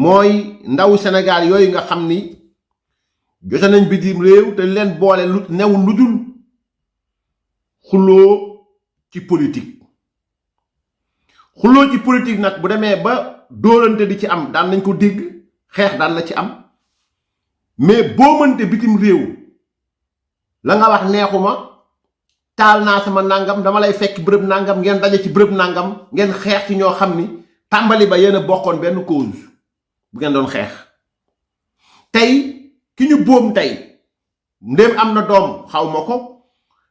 mooy ndaw Sénégal yooyu nga xam ni jote nañ bitim réew te leen boole lu newul lu dul xuloo ci politique nag bu demee ba dóorante di ci am daan nañ ko dégg xeex daan na ci am mais boo mënte bitim réew la nga wax neexuma taal naa sama nangam dama lay fekk bërëb nangam ngeen daje ci bërëb nangam ngeen xeex ci ñoo xam ni tàmbali ba yéen a bokkoon benn cause bu ngeen doon xeex tey ki ñu boom tey ndéem am na doom xaw ma ko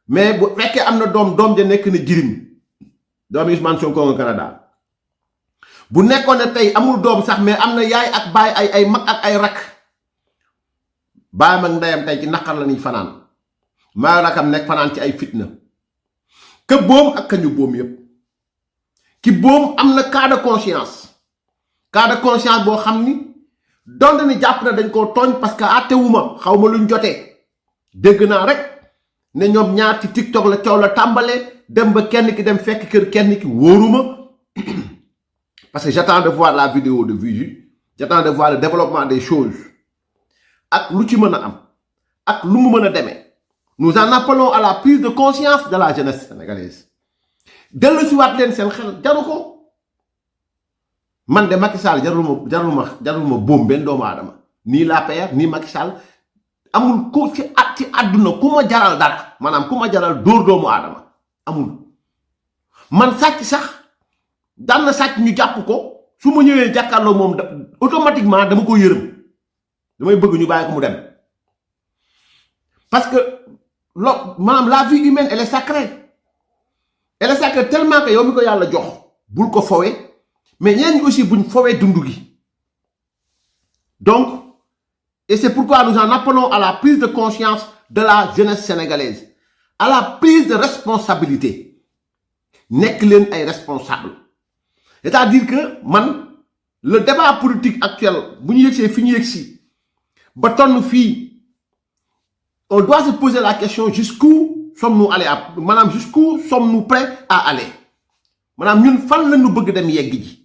mais bu fekkee am na doom ja nekk na jirim doomi Ousmane Sonko nga Canada bu nekkoon ne tey amul doom sax mais am na yaay ak baay ay mag ak ay rak baayam ak ndeyam tey ci naqar la ñuy fanaan maa rakam nekk fanaan ci ay fitna ka boom ak ka ñu boom yépp ki boom am na cas de conscience boo xam ni donte ni jàpp na dañ koo tooñ parce que àttewuma xaw ma luñ jotee dégg naa rek ne ñoom ñaar ci TikTok la coow la tàmbalee dem ba kenn ki dem fekk kër kenn ki wóoruma parce que j'attends de voir la vidéo de Vigie j'attends de voir le développement des choses ak lu ci mën a am ak lu mu mën a demee nous en appelons à la prise de conscience de la jeunesse sénégalaise dellu si waat leen seen xel jaru ko man de Macky Sall jarul ma boom benn doomu aadama nii l'APR nii Macky Sall amul ku ci àdduna ku ma jaral dara maanaam ku ma jaral dóor doomu aadama amul man sàcc sax daan na sàcc ñu jàpp ko su ma ñëwee jàkkaarloo moom automatiquement dama ko yërëm damay bëgg ñu bàyyi ko mu dem parce que maanaam la vie humaine elle est sacrée tellement que yow mi ko yàlla jox bul ko fowe mais ñeen ñi aussi buñ fowee dundu gi donc et c'est pourquoi nous en appelons à la prise de conscience de la jeunesse sénégalaise à la prise de responsabilité nekk leen ay responsable c'est-à-dire que man le débat politique actuel bu ñu yëgsee fi ñu yëgsi ba tonn fii on doit se poser la question jusqu'où sommes-nous allés maanaam jusqu'où sommes-nous prêts à aller maanaam ñun fan la ñu bëgg dem yegg ji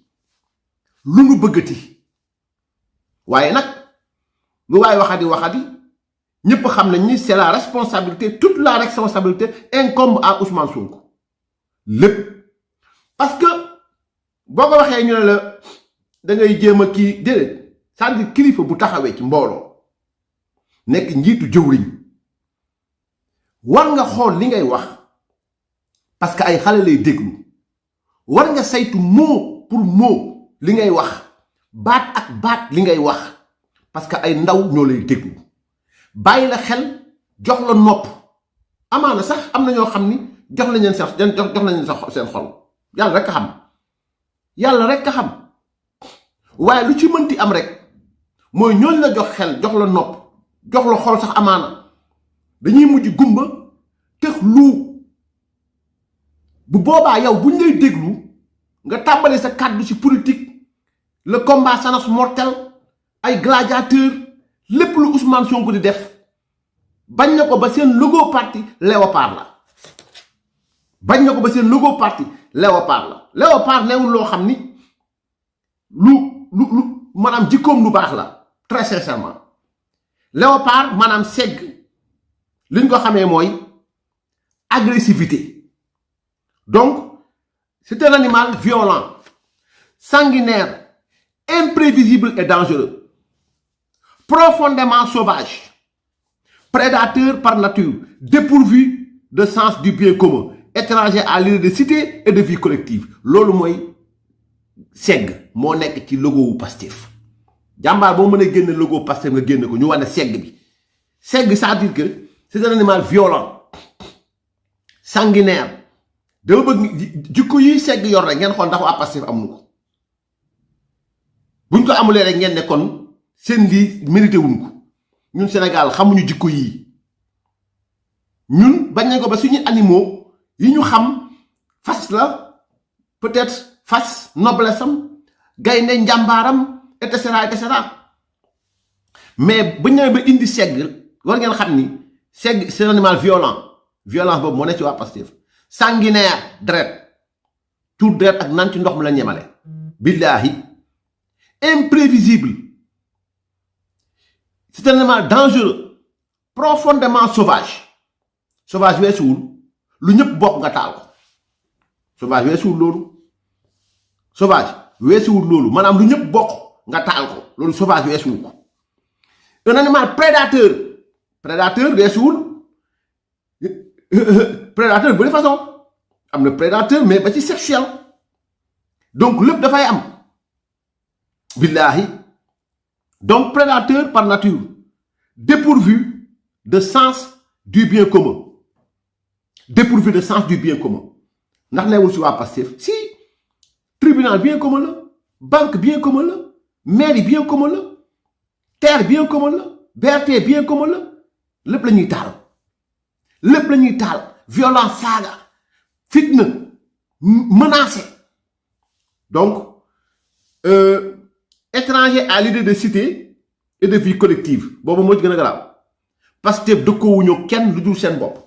lu ñu bëggati waaye nag lu waaye waxadi ñëpp xam nañ ni c'est la responsabilité toute la responsabilité incombe à Ousmane Sonko lépp parce que boo ko waxee ñu ne la da ngay jéem a kii déedéet c'est-à-dire kilifa bu taxawee ci mbooloo nekk njiitu jëwriñ war nga xool li ngay wax parce que ay xale lay déglu war nga saytu mot pour mot li ngay wax baat ak baat li ngay wax parce que ay ndaw ñoo lay déglu bàyyi la xel jox la nopp amaana sax am na ñoo xam ni jox nañ leen seen xol yàlla rek a xam waaye lu ci mënti am rek mooy ñooñu la jox xel jox la nopp jox la xol sax amaana dañuy mujj gumba tëx lu bu boobaa yow buñ lay déglu nga tàmbali sa kàddu ci politique le combat s'annonce mortel ay gladiateur lépp lu Ousmane Sonko di def bañ na ko ba seen logo parti léopard la léopard newul loo xam ni lu maanaam jikkoom lu baax la très sincèrement léopard maanaam segg li ñu ko xamee mooy agressivité donc c'est un animal violent sanguinaire imprévisible et dangereux profondément sauvage prédateur par nature dépourvu de sens du bien commun étranger à l'idée de cité et de vie collective loolu mooy segg moo nekk ci logo wu Pastef jàmbaar boo mën a génne logo Pastef nga génne ko ñu wane segg bi segg c'est-à-dire que c'est un animal violent sanguinaire dama bëgg jikko yi segg yor rek ngeen xool ndax waa Pastef amuñu ko buñ ko amulee rek ngeen ne kon seen lii mérité wuñ ko ñun Sénégal xamuñu jikko yii ñun bañ nañ ko ba suñu animaux yi ñu xam fas la peut-être fas noblesse am gaynde njàmbaaram et cetera mais buñ ñëwee ba indi segg war ngeen xam ni segg c'est un animal violence boobu moo ne ci waa Pastef sanguinaire deret tout deret ak naan ci ndox mi la ñemale billaahi imprévisible. C'est un animal dangereux, profondément sauvage. Sauvage weesuwul lu ñëpp bokk nga taal ko. Sauvage weesuwul loolu. Sauvage weesuwul loolu maanaam lu ñëpp bokk nga taal ko loolu sauvage weesuwul ko. Un animal prédateur. Prédateur weesuwul prédateur bu de façon am na prédateur mais ba ci sexuel. Donc lépp dafay am. Billahi. Donc prédateur par nature, dépourvu de sens du bien commun. Dépourvu de sens du bien commun. Ndax newul ci waa Pastef si tribunal bien commun la, banque bien commun la, mairie bien commun la, terre bien commun la, BRT bien commun la, lépp la ñuy taal. Lépp la ñuy taal, violence, saaga, fitna, menacé. Donc étranger à l'idée de cité et de vie collective boobu moo ci gën a garaaw Pastef dëkkoowuñu kenn lu dul seen bopp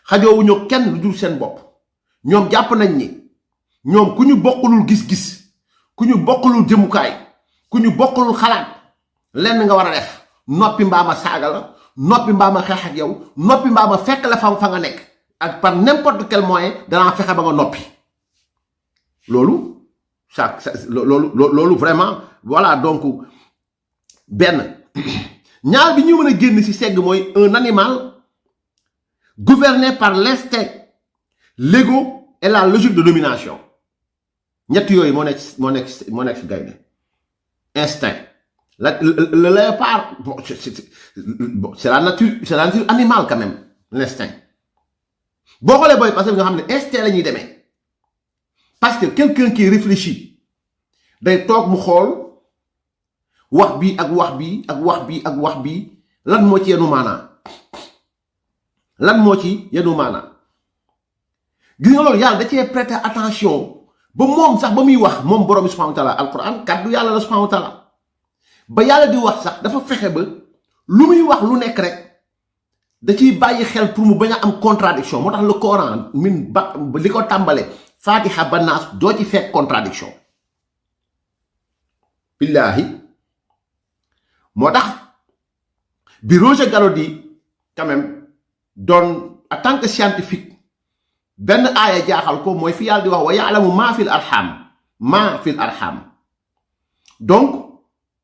xajoowuñu kenn lu dul seen bopp ñoom jàpp nañ ni ñoom ku ñu bokkulul gis-gis ku ñu bokkulul jëmukaay ku ñu bokkulul xalaat lenn nga war a def noppi mbaama saaga la noppi mbaama xeex ak yow noppi mbaama fekk la fa nga nekk ak par n'importe quel moyen danaa fexe ba nga noppi loolu loolu vraiment voilà donc benn ñaar bi ñu mën a génn ci segg mooy un animal gouverné par l'instinct l'ego et la logique de domination ñett yooyu moo nekk ci gaynde instinct le léopard bon c'est la nature animale quand même l'instinct boo xoolee booy parce que nga xam ne instinct la ñuy demee parce que quelqu'un qui réfléchit day toog mu xool wax bi ak wax bi ak wax bi ak wax bi lan moo ci yenu maanaa lan moo ci yenu maanaa gis nga loolu yàlla da cee prêter attention ba moom sax ba muy wax moom borom bi subhanahu wa taala alquran kàddu yàlla la subhanahu wa taala ba yàlla di wax sax dafa fexe ba lu muy wax lu nekk rek da ciy bàyyi xel pour mu bañ a am contradiction moo tax le Coran min ba li ko tàmbale Fatiha ba Naas doo ci fekk contradiction billahi moo tax bi Roger Galodi quand même doon en tant que scientifique benn aaya jaaxal ko mooy fi yàlla di wax wa ya'lamu maa fil arham donc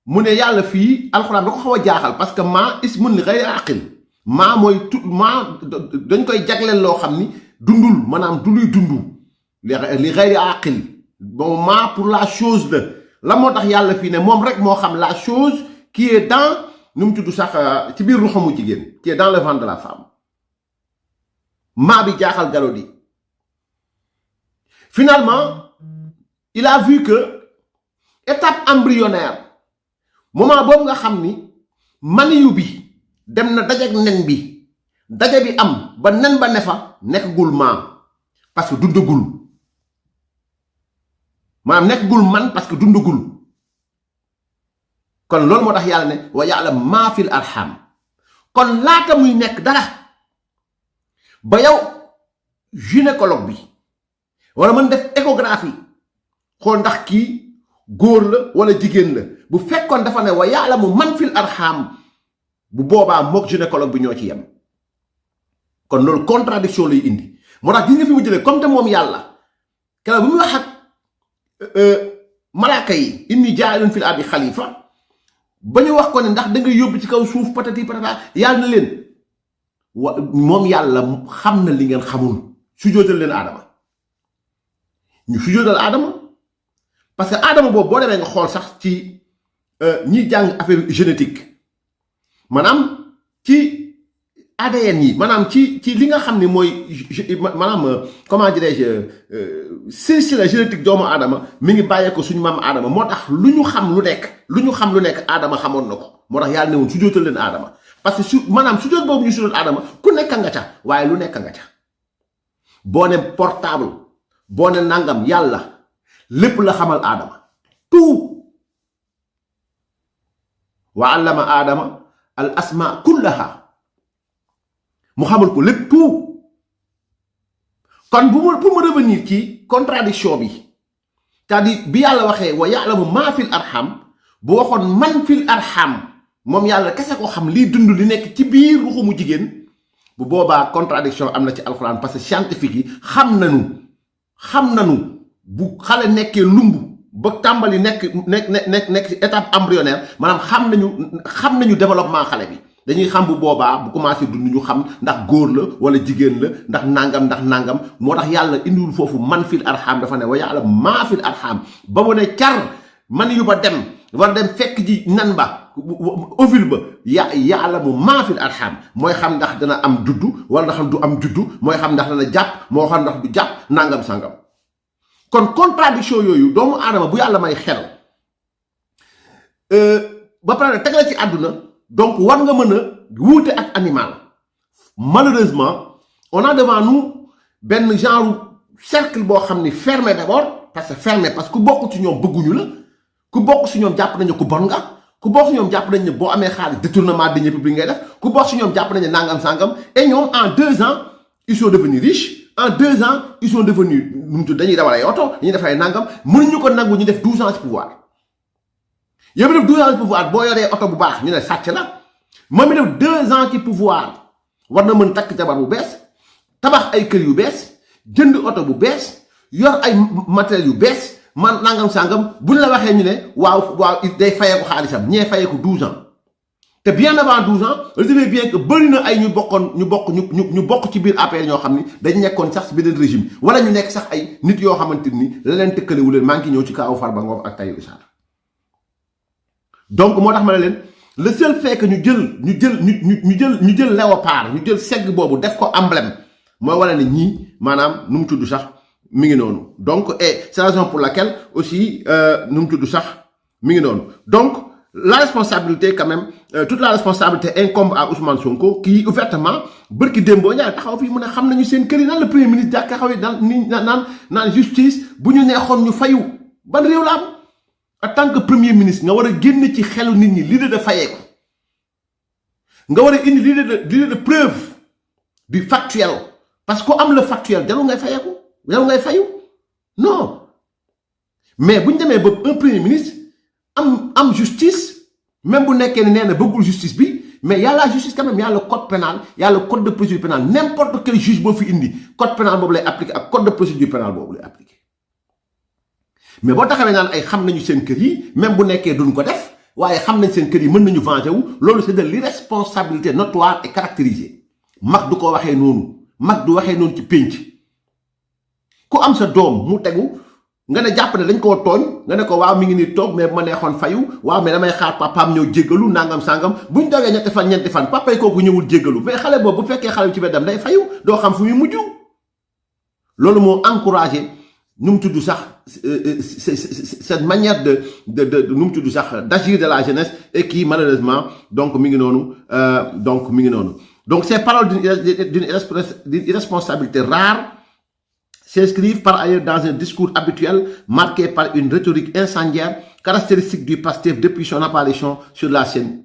mu ne yàlla fii alxuraan da ko xaw a jaaxal parce que maa ismun li ghayri aqil maa mooy tout maa dañ koy jagleel loo xam ni dundul maanaam du luy dundu li ghayri aqil bon maa pour la chose la moo tax yàlla fii ne moom rek moo xam la chose qui est dans nu mu tudd sax ci biir ruxamu jigéen qui est dans le ventre de la femme maa bi jaaxal Galodi finalement il a vu que étape embryonnaire moment boobu nga xam ni maniyu bi dem na dajak nen bi daja bi am ba nen ba ne fa nekkagul maa parce que dundagul maanaam nekkagul man parce que dundagul kon loolu moo tax yàlla ne wa ya'lam maa fil arham kon laata muy nekk dara ba yow gynécologue bi wala mën def échographie xool ndax kii góor la wala jigéen la bu fekkoon dafa ne wa ya'lamu man fil arham bu boobaa mook gynécologue bi ñoo ci yem kon loolu contradiction lay indi moo tax gis nga fi mu jëlee comme te moom yàlla keroog bu muy wax ak malaaka yi inni jaa'ilun fil ardi xalifa ba ñu wax ko ne ndax da nga yóbbu ci kaw suuf patati patata yàlla na leen moom yàlla xam na li ngeen xamul sujjóotal leen aadama ñu sujjóotal aadama parce que aadama boobu boo demee nga xool sax ci ñi jàng affaire génétique maanaam ci ADN yi maanaam ci li nga xam ne mooy maanaam comment dirais-je silsila génétique doomu aadama mi ngi bàyyee ko suñu maam aadama moo tax lu ñu xam lu nekk aadama xamoon na ko moo tax yàlla ne woon su jootal leen aadama parce que maanaam su joot boobu ñu sudoon aadama ku nekk nga ca waaye lu nekk nga ca boo ne portable boo ne nangam yàlla lépp la xamal aadama tout wa allama aadama al asma kullaha mu xamal ko lépp tout kon pour me revenir ci contradiction bi c'est-à-dire bi yàlla waxee wa ya'lamu maa fil arham bu waxoon man fil arham moom yàlla kese ko xam liy dund li nekk ci biir ruxu mu jigéen bu boobaa contradiction am na ci alxuraan parce que scientifique yi xam nañu bu xale nekkee lumb ba tàmbali nekk ci étape embryonnaire maanaam xam nañu développement xale bi dañuy xam bu boobaa bu commencé dund ñu xam ndax góor la wala jigéen la ndax nangam moo tax yàlla indiwul foofu man fil arham dafa ne wa yàlla maa fil arham ba mu ne car man yu ba dem war dem fekk ji nan ba ovule ba yàlla mu maa fil arham mooy xam ndax dana am juddu wala ndax du am juddu mooy xam ndax dana jàpp moo xam ndax du jàpp nangam sangam kon contradiction yooyu doomu aadama bu yàlla may xel ba pare teg la ci àdduna donc war nga mën a wuute ak animal malheureusement on a devant nous benn genre cercle boo xam ni fermé d'abord parce que ku bokk ci ñoom bëgguñu la ku bokk ci ñoom jàpp nañu ku bon nga ku bokk ci ñoom jàpp nañ ne boo amee xaalis détournement de deniers publics ngay def ku bokk ci ñoom jàpp nañ ne nangam sangam et ñoom en 2 ans ils sont devenus riches en 2 ans ils sont devenus dañuy dawal ay oto dañuy def ay nangam mënuñu ko nangu ñu def 12 ans ci pouvoir yow mi def 12 ans ci pouvoir boo yoree oto bu baax ñu ne sàcc la moom mi def 2 ans ci pouvoir war na mën takk jabar bu bees tabax ay kër yu bees jënd oto bu bees yor ay matériel yu bees man nangam sangam buñ la waxee ñu ne waaw day fayeeku xaalisam ñee fayeeku 12 ans te bien avant 12 ans retenez bien que bëri na ay ñu bokk ci biir APR ñoo xam ni dañ nekkoon sax si beneen régime wala ñu nekk sax ay nit yoo xamante ni la leen tëkkalewu leen maa ngi ñëw ci kaawu Farba Ngom ak Tahirou Sarr donc moo tax ma ne leen le seul fait que ñu jël léopard ñu jël segg boobu def ko emblème mooy wane ne ñii maanaam nu mu tudd sax mi ngi noonu donc et c'est la raison pour laquelle aussi nu mu tudd sax mi ngi noonu donc la responsabilité quand même toute la responsabilité incombe à Ousmane Sonko qui ouvertement bërki démboo ñaar taxaw fii mu ne xam nañu seen kër yi nan le premier ministre jàkk taxaw yi naan justice bu ñu neexoon ñu fayu ban réew la am en tant que premier ministre nga war a génn ci xelu nit ñi l'idée de fayeeku nga war a indi l'idée de preuve du factuel parce que ku am le factuel jarul ngay fayeeku jarul ngay fayu non mais bu ñu demee ba un premier ministre am justice même bu nekkee ne nee na bëggul justice bi mais y a la justice quand même y a le code pénal y a le code de procédure pénale n'importe quel juge boo fi indi code pénal boobu lay appliqué ak code de procédure pénale boobu lay appliqué mais boo taxawee naan ay xam nañu seen kër yi même bu nekkee duñ ko def waaye xam nañ seen kër yi mën nañu venger wu loolu c'est de l'irresponsabilité notoire et caractérisée mag du ko waxee noonu mag du waxee noonu ci pénc ku am sa doom mu tegu nga ne jàpp ne dañ koo tooñ nga ne ko waaw mi ngi nii toog mais bu ma neexoon fayu waaw mais damay xaar papaam ñëw jéggalu nangam sangam buñ dogee ñeenti fan papay kooku ñëwul jéggalu mais xale boobu bu fekkee xale bi ci beddam day fayu doo xam fu muy mujj loolu moo encouragé nu mu tudd sax cette manière de nu mu tudd sax d'agir de la jeunesse et qui malheureusement donc mi ngi noonu donc ces paroles d'une irresponsabilité rare s'inscrivent par ailleurs dans un discours habituel marqué par une rhétorique incendiaire caractéristique du PASTEF depuis son apparition sur la scène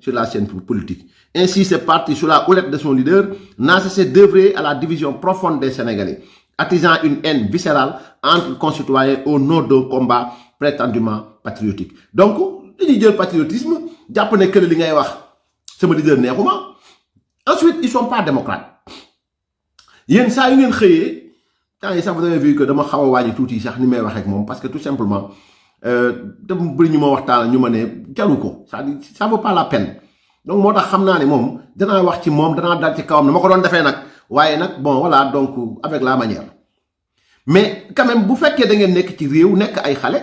politique. Ainsi, ce parti, sous la houlette de son leader, n'a cessé d'œuvrer à la division profonde des Sénégalais, attisant une haine viscérale entre concitoyens au nom d'un combat prétendument patriotique. Donc, dañuy jël patriotisme jàpp ne que li ngay wax sama leader neexuma. Ensuite, ils sont pas démocrates. Yéen saa yu ngeen xëyee temps yi sax vous avez vu que dama xaw a wàññi tuuti sax ni may wax ak moom parce que tout simplement dama bëri ñu ma waxtaan ñu ma ne jaru ko c'est-à-dire ça vaut pas la peine donc moo tax xam naa ne moom danaa wax ci moom danaa dal ci kawam na ma ko doon defee nag waaye nag bon voilà donc avec la manière mais quand même bu fekkee da ngeen nekk ci réew nekk ay xale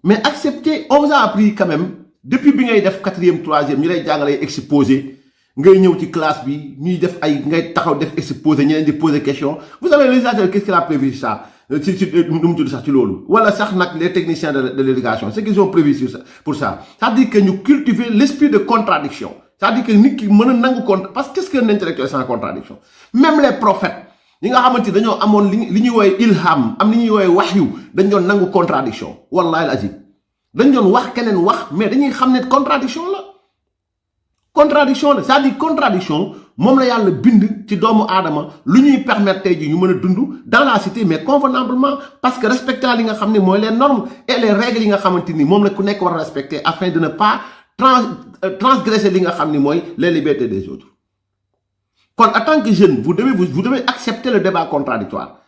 mais accepter on vous a appris quand même depuis bi ngay def 4e 3e ñu lay jàngalee exposé ngay ñëw ci classe bi ñuy def ay ngay taxaw def exposé ñeneen di poser question vous savez le législateur qu'est-ce qu'il a prévu ça ci nu mu tudd sax ci loolu wala sax nag les techniciens de l'éducation ce qu'ils ont prévu sur ça pour ça c'est-à-dire que ñu cultiver l'esprit de contradiction c'est-à-dire que nit ki mën a nangu parce que qu'est-ce qu'un intellectuel sans contradiction même les prophètes ñi nga xamante dañoo amoon li ñuy woowee ilham am li ñuy woowee wahyu dañ doon nangu contradiction wallahi al-azim dañ doon wax keneen wax mais dañuy xam ne contradiction la c'est-à-dire contradiction moom la yàlla bind ci doomu aadama lu ñuy permettre tey ji ñu mën a dund dans la cité mais convenablement parce que respectant li nga xam ne mooy les normes et les règles yi nga xamante ni moom la ku nekk war a respecter afin de ne pas transgresser li nga xam ni mooy les libertés des autres. Kon en tant que jeune vous devez accepter le débat contradictoire.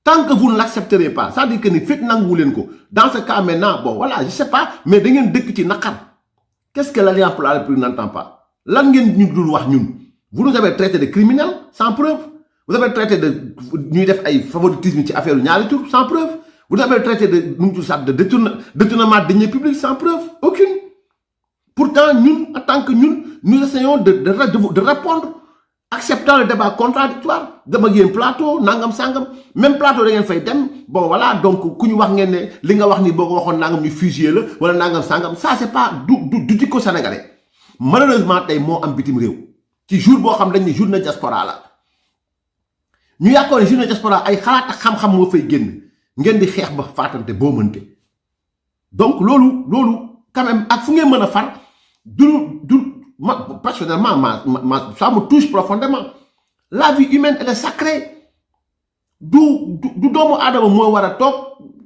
Tant que vous ne l'accepterez pas, ça dit que ni fekk nanguwu leen ko. Dans ce cas maintenant, bon voilà, je sais pas, mais da ngeen dëkk ci naqar. Qu'est-ce que l'Alliance pour la République n'entend pas? Lan ngeen ñu dul wax ñun? Vous nous avez traité de criminels sans preuve. Vous avez traité de ñuy def ay favoritisme ci affaire ñaari tur sans preuve. Vous avez traité de détournement de deniers publics sans preuve. Aucune. Pourtant ñun en tant que ñun, nous essayons de répondre, acceptant le débat contradictoire. Dama yéen plateau nangam sangam même plateau da ngeen fay dem bon voilà donc ku ñu wax ngeen ne li nga wax ni boo ko waxoon nangam ñu fusillé la wala nangam sangam ça c'est pas du jikko sénégalais. Malheureusement tey moo am bitim réew ci jour boo xam dañ ne journée diaspora la ñu yàkkoon ne journée diaspora ay xalaat ak xam-xam moo fay génn ngeen di xeex ba faatante boo mënte donc loolu quand même ak fu ngeen mën a far personnellement ça me touche profondément. La vie humaine elle est sacrée du doomu aadama moo war a toog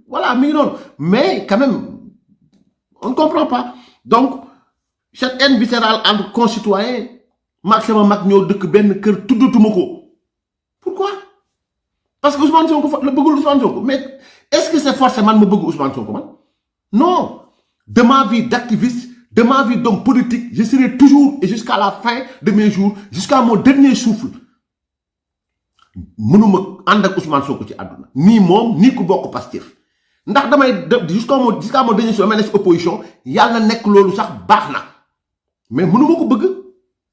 voilà mi ngi noonu mais quand même on ne comprend pas donc cette haine viscérale entre concitoyens mag sama mag ñoo dëkk benn kër tuddatuma ko pourquoi parce que Ousmane Sonko la bëggul Ousmane Sonko mais est-ce que c'est forcément ma bëgg Ousmane Sonko man non de ma vie d'activiste de ma vie d'homme politique je serai toujours et jusqu'à la fin de mes jours jusqu'à mon dernier souffle mënuma ànd ak Ousmane Sonko ci àdduna nii moom nii ku bokk Pastef ndax damay jusqu'à mon dernier souffle damay nekk opposition yàlla nekk loolu sax baax na mais mënuma ko bëgg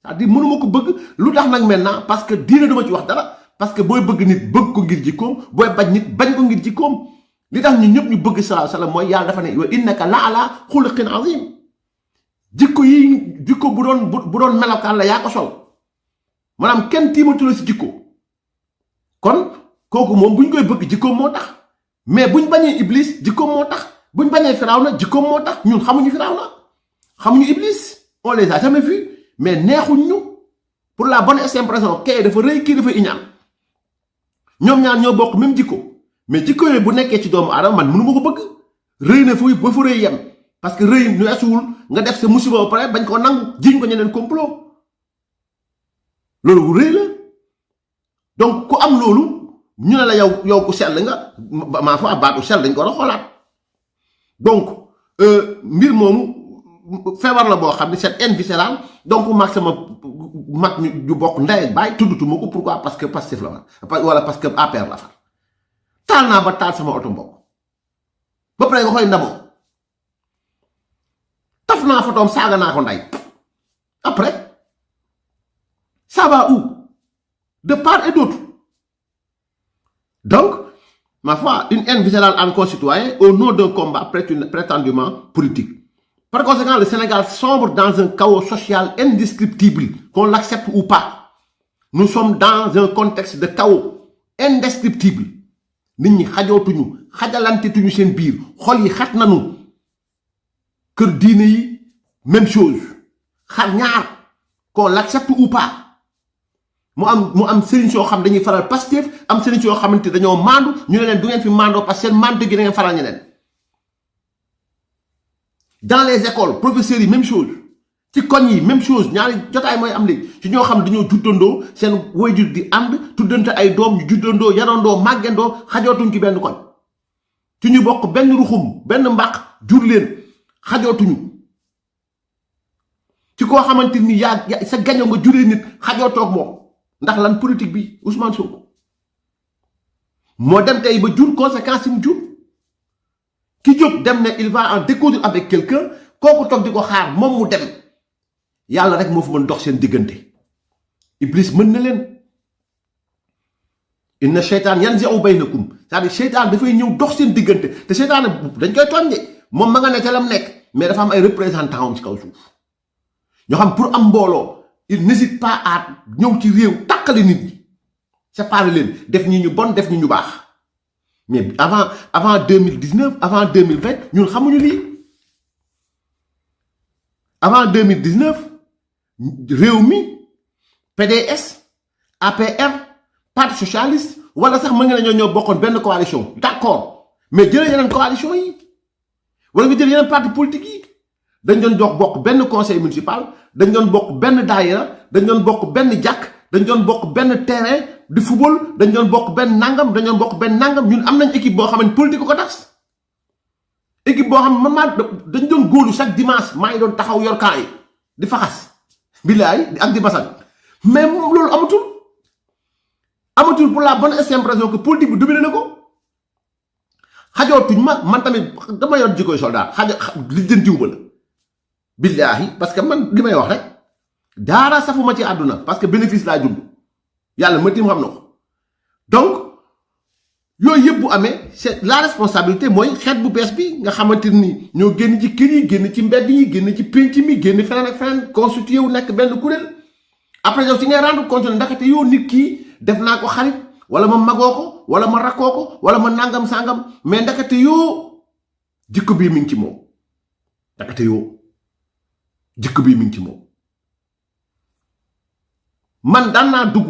c'est-à-dire mënuma ko bëgg lu tax nag maintenant parce que diine duma ci wax dara parce que booy bëgg nit bëgg ko ngir jikkoom booy bañ nit bañ ko ngir jikkoom li tax ñu ñëpp ñu bëgg sallallahu alayhi wa sallam mooy yàlla dafa ne wa innaka la ala xuluqin azim jikko bu doon melokaan la yaa ko sol maanaam kenn tiimatu la si jikko kon kooku moom buñ koy bëgg jikkoom moo tax mais buñ bañee iblis jikkoom moo tax buñ bañee Firawna jikkoom moo tax ñun xamuñu Firawna xamuñu iblis on les a jamais vus mais neexuñ ñu pour la bonne et simple raison kii dafa rëy kii dafa iñaan ñoom ñaar ñoo bokk même jikko mais jikko yooyu bu nekkee ci doomu aadama man mënu ma ko bëgg rëy na fu ba fa rëy yem parce que rëy nu esuwul nga def sa musiba ba pare bañ ko nangu jiñ ko ñeneen complot loolu rëy la donc ku am loolu ñu ne la yow ku sell nga maa fa baatu sell dañ ko war a xoolaat donc mbir moomu feebar la boo xam ne cette haine viscérale donc mag sama mag ñu bokk ndey ak baay tuddutuma ko pourquoi parce que Pastef la far wala parce que APR la far taal naa ba taal sama oto mbokk ba pare nga koy ndamoo taf naa fotoom saaga naa ko ndey après ça va où de part et d'autre donc ma foi une haine viscérale en concitoyen au nom d'un combat prétendument politique. Par conséquent, le Sénégal sombre dans un chaos social indescriptible, qu'on l'accepte ou pas. Nous sommes dans un contexte de chaos indescriptible. Nit ñi xajootuñu xajalantetuñu seen biir xol yi xat nañu kër diine yi même chose xar ñaar qu'on l'accepte ou pas mu am sëriñ soo xam dañuy faral Pastef am sëriñ soo xamante dañoo maandu ñu ne leen du ngeen fi maandoo parce que seen maandu gi da ngeen faral ñeneen dans les écoles professeurs yi même chose ci koñ yi même chose ñaari jotaay mooy am léegi ci ñoo xam dañoo juddandoo seen waajur di ànd tuddante ay doom ñu juddandoo yarandoo màggendoo xajootuñ ci benn koñ ci ñu bokk benn ruxum benn mbaq jur leen xajootuñu ci koo xamante ni yaa sa gaño nga juree nit xajootoog moom ndax lan politique bi Ousmane Sonko moo dem tey ba jur conséquence yi mu jur ki jóg dem ne il va en découdre avec quelqu'un kooku toog di ko xaar moom mu dem yàlla rek moo fi mën dox seen diggante Iblis mën na leen inna seytaan yanzi'u baynakum c'est-à-dire seytaan dafay ñëw dox seen diggante te seytaan dañ koy tooñ de moom ma nga ne ca lam nekk mais dafa am ay représentants am ci kaw suuf ñoo xam pour am mbooloo il n'hésite pas à ñëw ci réew tàqale nit ñi séparer leen def ñi ñu bon def ñi ñu baax mais avant 2019 avant 2020 ñun xamuñu lii avant 2019 réew mi PDS APR parti socialiste wala sax mën nga ne ñoo bokkoon benn coalition d'accord mais jëlee yeneen coalition yi wala nga jël yeneen parti politique yi dañ doon bokk benn conseil municipal dañ doon bokk benn daayira dañ doon bokk benn jàkk dañ doon bokk benn terrain di football dañ doon bokk benn nangam dañ doon bokk benn nangam ñun am nañ équipe boo xam ne politique ko tas équipe boo xam ne man maa dañ doon góolu chaque dimanche maa ngi doon taxaw yor kaa yi di faxas billaay ak di basan mais moom loolu amatul pour la bonne et simple raison que politique bi dominé na ko xajootuñ ma man tamit dama yor jikkoy soldat lijjantiwu ma la billaahi parce que man li may wax rek daara safuma ci àdduna parce que bénéfice laa jund yàlla ma tim xam na ko donc yooyu yëpp bu amee c'est la responsabilité mooy xeet bu bees bi nga xamante ni ñoo génn ci kër yi génn ci mbedd yi génn ci pénc mi génn feneen ak feneen constitué wu nekk benn kuréel après yow si ngay rendre compte ne ndaxte yow nit kii def naa ko xarit wala ma magoo ko wala ma rakkoo ko wala ma nangam sangam mais ndakate yoo jikko bii mi ngi ci moom ndakate yoo jikko bii mi ngi ci moom man daan naa dugg